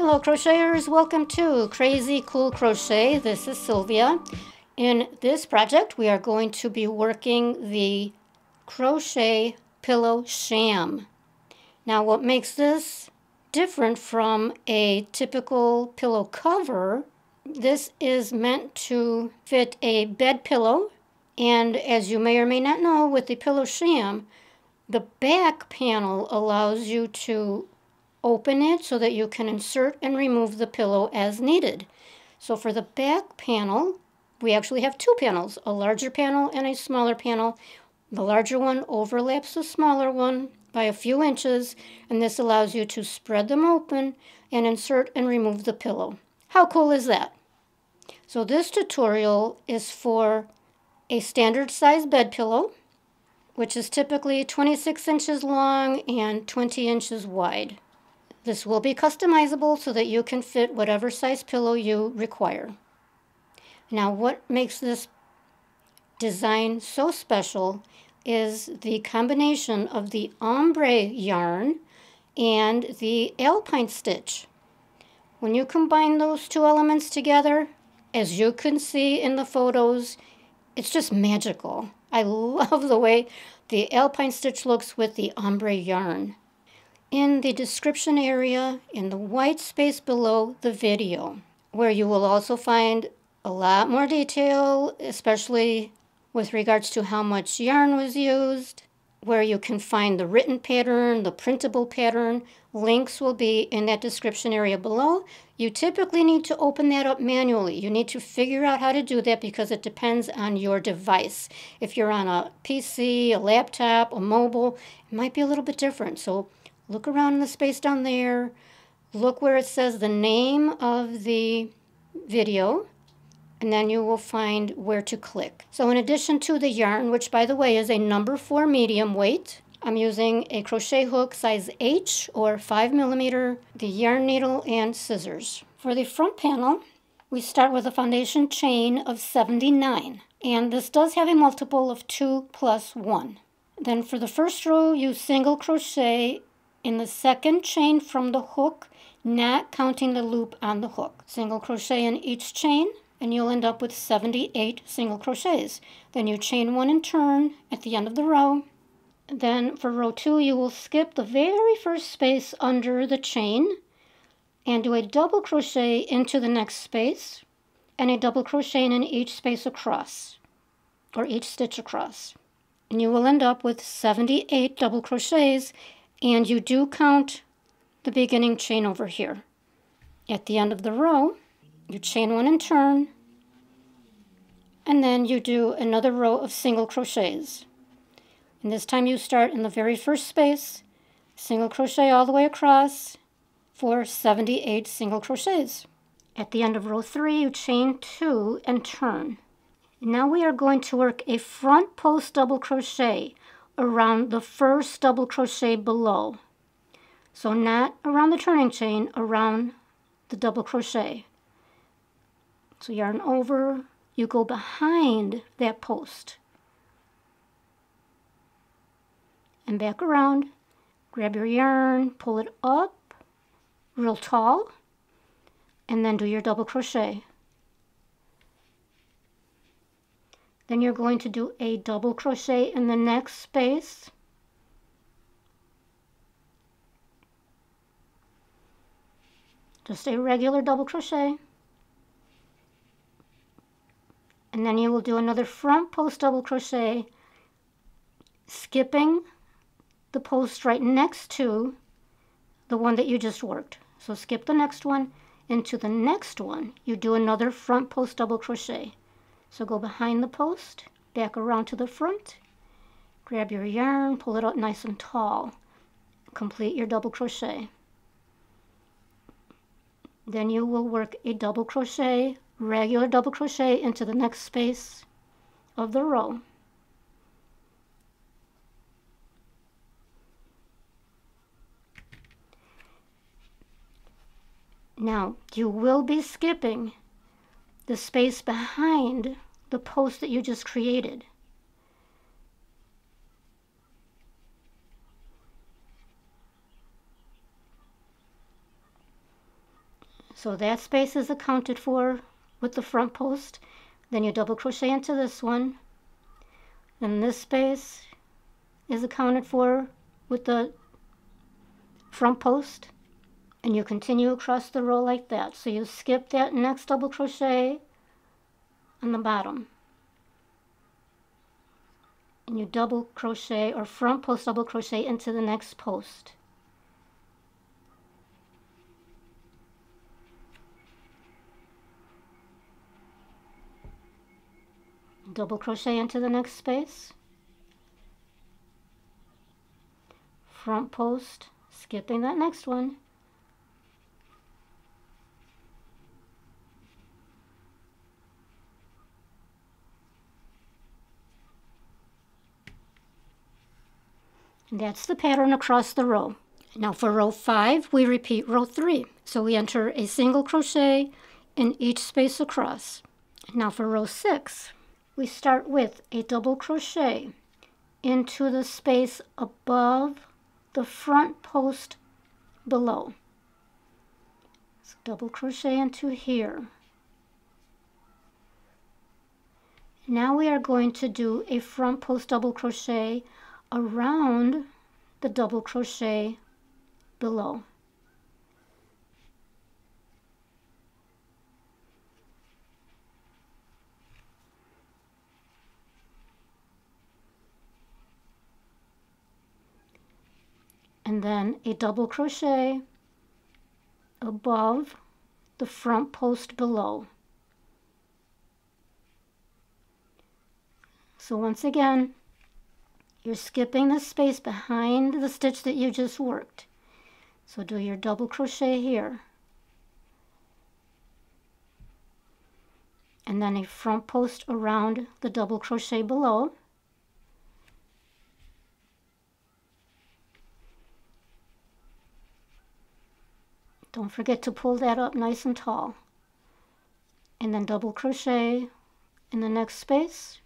Hello crocheters, welcome to Crazy Cool Crochet. This is Sylvia. In this project we are going to be working the Crochet Pillow Sham. Now what makes this different from a typical pillow cover, this is meant to fit a bed pillow, and as you may or may not know, with the Pillow Sham, the back panel allows you to open it so that you can insert and remove the pillow as needed. So for the back panel, we actually have two panels, a larger panel and a smaller panel. The larger one overlaps the smaller one by a few inches, and this allows you to spread them open and insert and remove the pillow. How cool is that? So this tutorial is for a standard size bed pillow, which is typically 26 inches long and 20 inches wide. This will be customizable so that you can fit whatever size pillow you require. Now, what makes this design so special is the combination of the ombre yarn and the alpine stitch. When you combine those two elements together, as you can see in the photos, it's just magical. I love the way the alpine stitch looks with the ombre yarn. In the description area, in the white space below the video, where you will also find a lot more detail, especially with regards to how much yarn was used, where you can find the written pattern, the printable pattern. Links will be in that description area below. You typically need to open that up manually. You need to figure out how to do that because it depends on your device. If you're on a PC, a laptop, a mobile, it might be a little bit different. So look around in the space down there. Look where it says the name of the video, and then you will find where to click. So in addition to the yarn, which by the way is a number 4 medium weight, I'm using a crochet hook size H or 5mm, the yarn needle, and scissors. For the front panel, we start with a foundation chain of 79, and this does have a multiple of 2 plus 1. Then for the first row, you single crochet in the second chain from the hook, not counting the loop on the hook. Single crochet in each chain, and you'll end up with 78 single crochets. Then you chain 1 and turn at the end of the row. Then for row 2, you will skip the very first space under the chain and do a double crochet into the next space and a double crochet in each space across, or each stitch across. And you will end up with 78 double crochets, and you do count the beginning chain over here. At the end of the row, you chain 1 and turn, and then you do another row of single crochets. And this time you start in the very first space, single crochet all the way across for 78 single crochets. At the end of row 3, you chain 2 and turn. Now we are going to work a front post double crochet around the first double crochet below. So not around the turning chain, around the double crochet. So yarn over, you go behind that post and back around, grab your yarn, pull it up real tall, and then do your double crochet. Then you're going to do a double crochet in the next space, just a regular double crochet, and then you will do another front post double crochet, skipping the post right next to the one that you just worked. So skip the next one, into the next one you do another front post double crochet. So go behind the post, back around to the front, grab your yarn, pull it out nice and tall, complete your double crochet. Then you will work a double crochet, regular double crochet into the next space of the row. Now, you will be skipping the space behind the post that you just created. So that space is accounted for with the front post. Then you double crochet into this one. And this space is accounted for with the front post. And you continue across the row like that. So you skip that next double crochet on the bottom. And you double crochet or front post double crochet into the next post. Double crochet into the next space, front post, skipping that next one, and that's the pattern across the row. Now for row 5, we repeat row 3. So we enter a single crochet in each space across. Now for row 6, we start with a double crochet into the space above the front post below. So double crochet into here. Now we are going to do a front post double crochet around the double crochet below. And then a double crochet above the front post below. So once again, you're skipping the space behind the stitch that you just worked. So do your double crochet here. And then a front post around the double crochet below. Don't forget to pull that up nice and tall. And then double crochet in the next space.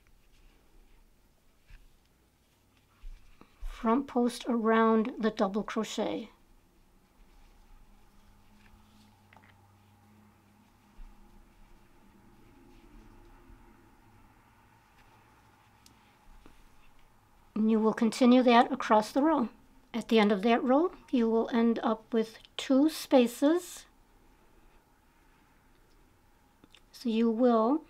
Front post around the double crochet. And you will continue that across the row. At the end of that row, you will end up with 2 spaces. So you will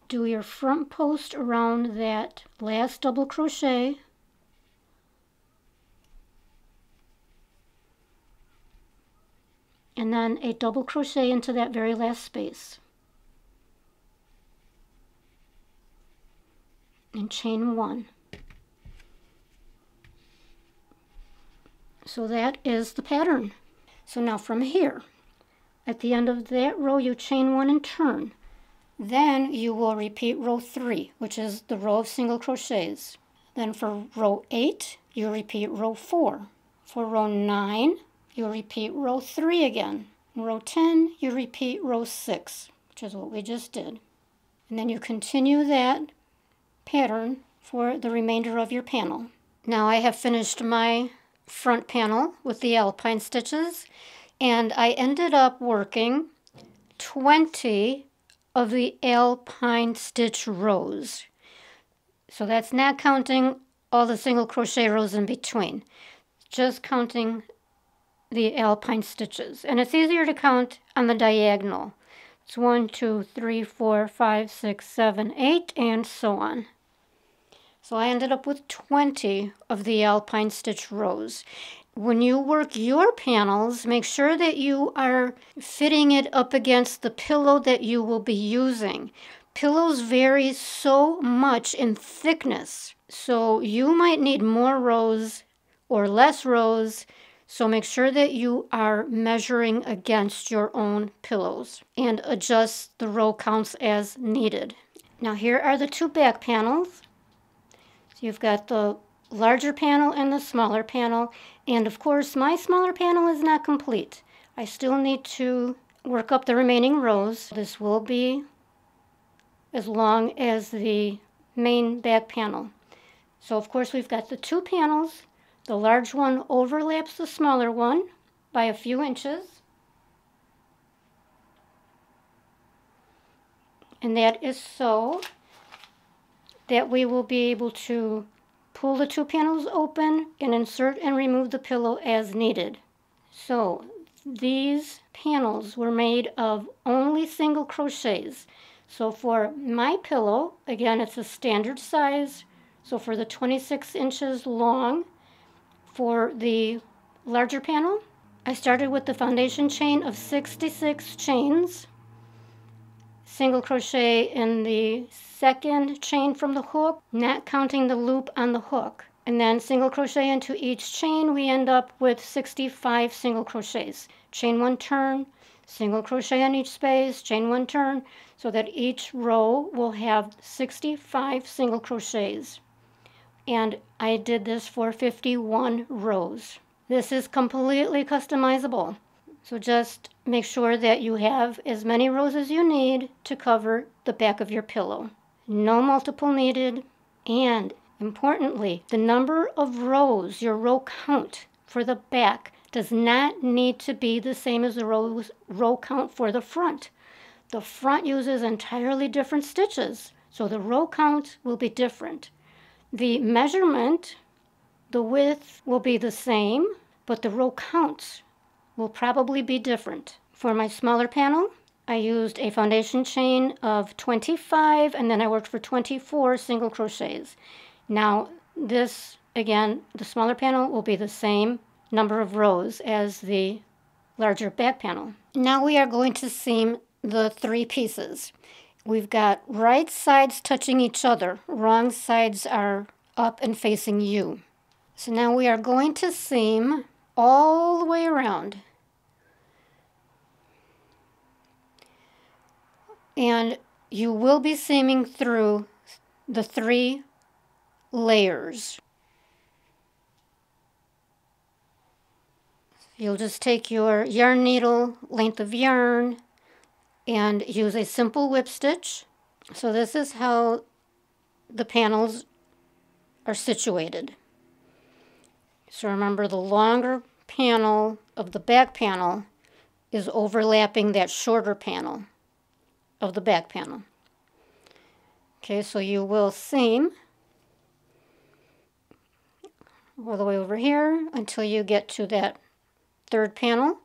do your front post around that last double crochet, and then a double crochet into that very last space, and chain 1. So that is the pattern. So now from here, at the end of that row, you chain 1 and turn. Then you will repeat row 3, which is the row of single crochets. Then for row 8, you repeat row 4. For row 9, you repeat row 3 again. In row 10, you repeat row 6, which is what we just did. And then you continue that pattern for the remainder of your panel. Now I have finished my front panel with the alpine stitches, and I ended up working 20 of the alpine stitch rows. So that's not counting all the single crochet rows in between, just counting the alpine stitches. And it's easier to count on the diagonal. It's 1, 2, 3, 4, 5, 6, 7, 8, and so on. So I ended up with 20 of the alpine stitch rows. When you work your panels, make sure that you are fitting it up against the pillow that you will be using. Pillows vary so much in thickness, so you might need more rows or less rows, so make sure that you are measuring against your own pillows and adjust the row counts as needed. Now here are the 2 back panels. So you've got the larger panel and the smaller panel, and of course my smaller panel is not complete. I still need to work up the remaining rows. This will be as long as the main back panel. So of course we've got the 2 panels. The large one overlaps the smaller one by a few inches. And that is so that we will be able to pull the 2 panels open and insert and remove the pillow as needed. So these panels were made of only single crochets. So for my pillow, again, it's a standard size. So for the 26 inches long, for the larger panel, I started with the foundation chain of 66 chains, single crochet in the second chain from the hook, not counting the loop on the hook. And then single crochet into each chain, we end up with 65 single crochets. Chain 1 turn, single crochet in each space, chain 1 turn, so that each row will have 65 single crochets. And I did this for 51 rows. This is completely customizable. So just make sure that you have as many rows as you need to cover the back of your pillow. No multiple needed. And importantly, the number of rows, your row count for the back, does not need to be the same as the row count for the front. The front uses entirely different stitches, so the row count will be different. The measurement, the width will be the same, but the row counts will probably be different. For my smaller panel, I used a foundation chain of 25, and then I worked for 24 single crochets. Now this, again, the smaller panel will be the same number of rows as the larger back panel. Now we are going to seam the 3 pieces. We've got right sides touching each other. Wrong sides are up and facing you. So now we are going to seam all the way around. And you will be seaming through the 3 layers. You'll just take your yarn needle, length of yarn, and use a simple whip stitch. So this is how the panels are situated. So remember, the longer panel of the back panel is overlapping that shorter panel of the back panel. Okay, so you will seam all the way over here until you get to that 3rd panel,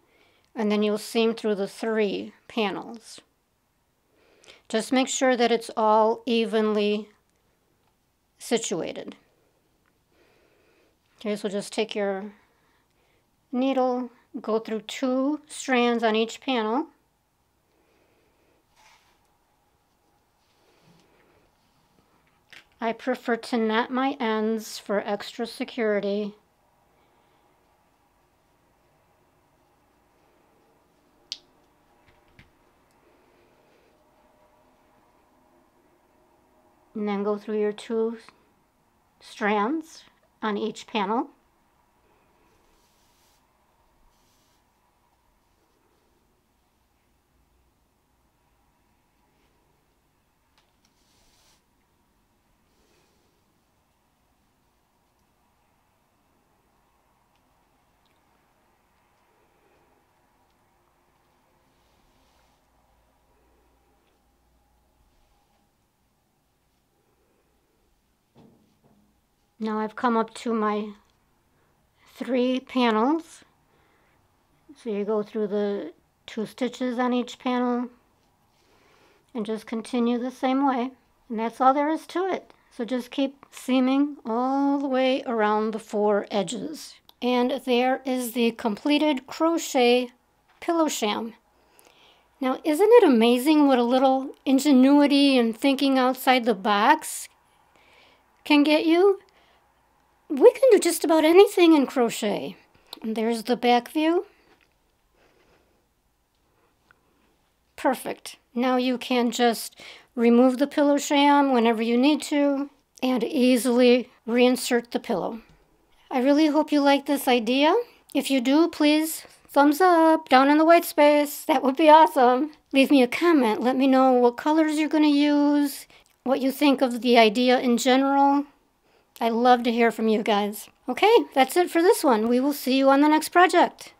and then you'll seam through the 3 panels. Just make sure that it's all evenly situated. Okay, so just take your needle, go through 2 strands on each panel. I prefer to knot my ends for extra security. And then go through your 2 strands on each panel. Now I've come up to my 3 panels. So you go through the 2 stitches on each panel and just continue the same way. And that's all there is to it. So just keep seaming all the way around the 4 edges. And there is the completed crochet pillow sham. Now, isn't it amazing what a little ingenuity and thinking outside the box can get you? We can do just about anything in crochet. And there's the back view. Perfect. Now you can just remove the pillow sham whenever you need to and easily reinsert the pillow. I really hope you like this idea. If you do, please thumbs up down in the white space. That would be awesome. Leave me a comment. Let me know what colors you're going to use, what you think of the idea in general. I love to hear from you guys. Okay, that's it for this one. We will see you on the next project.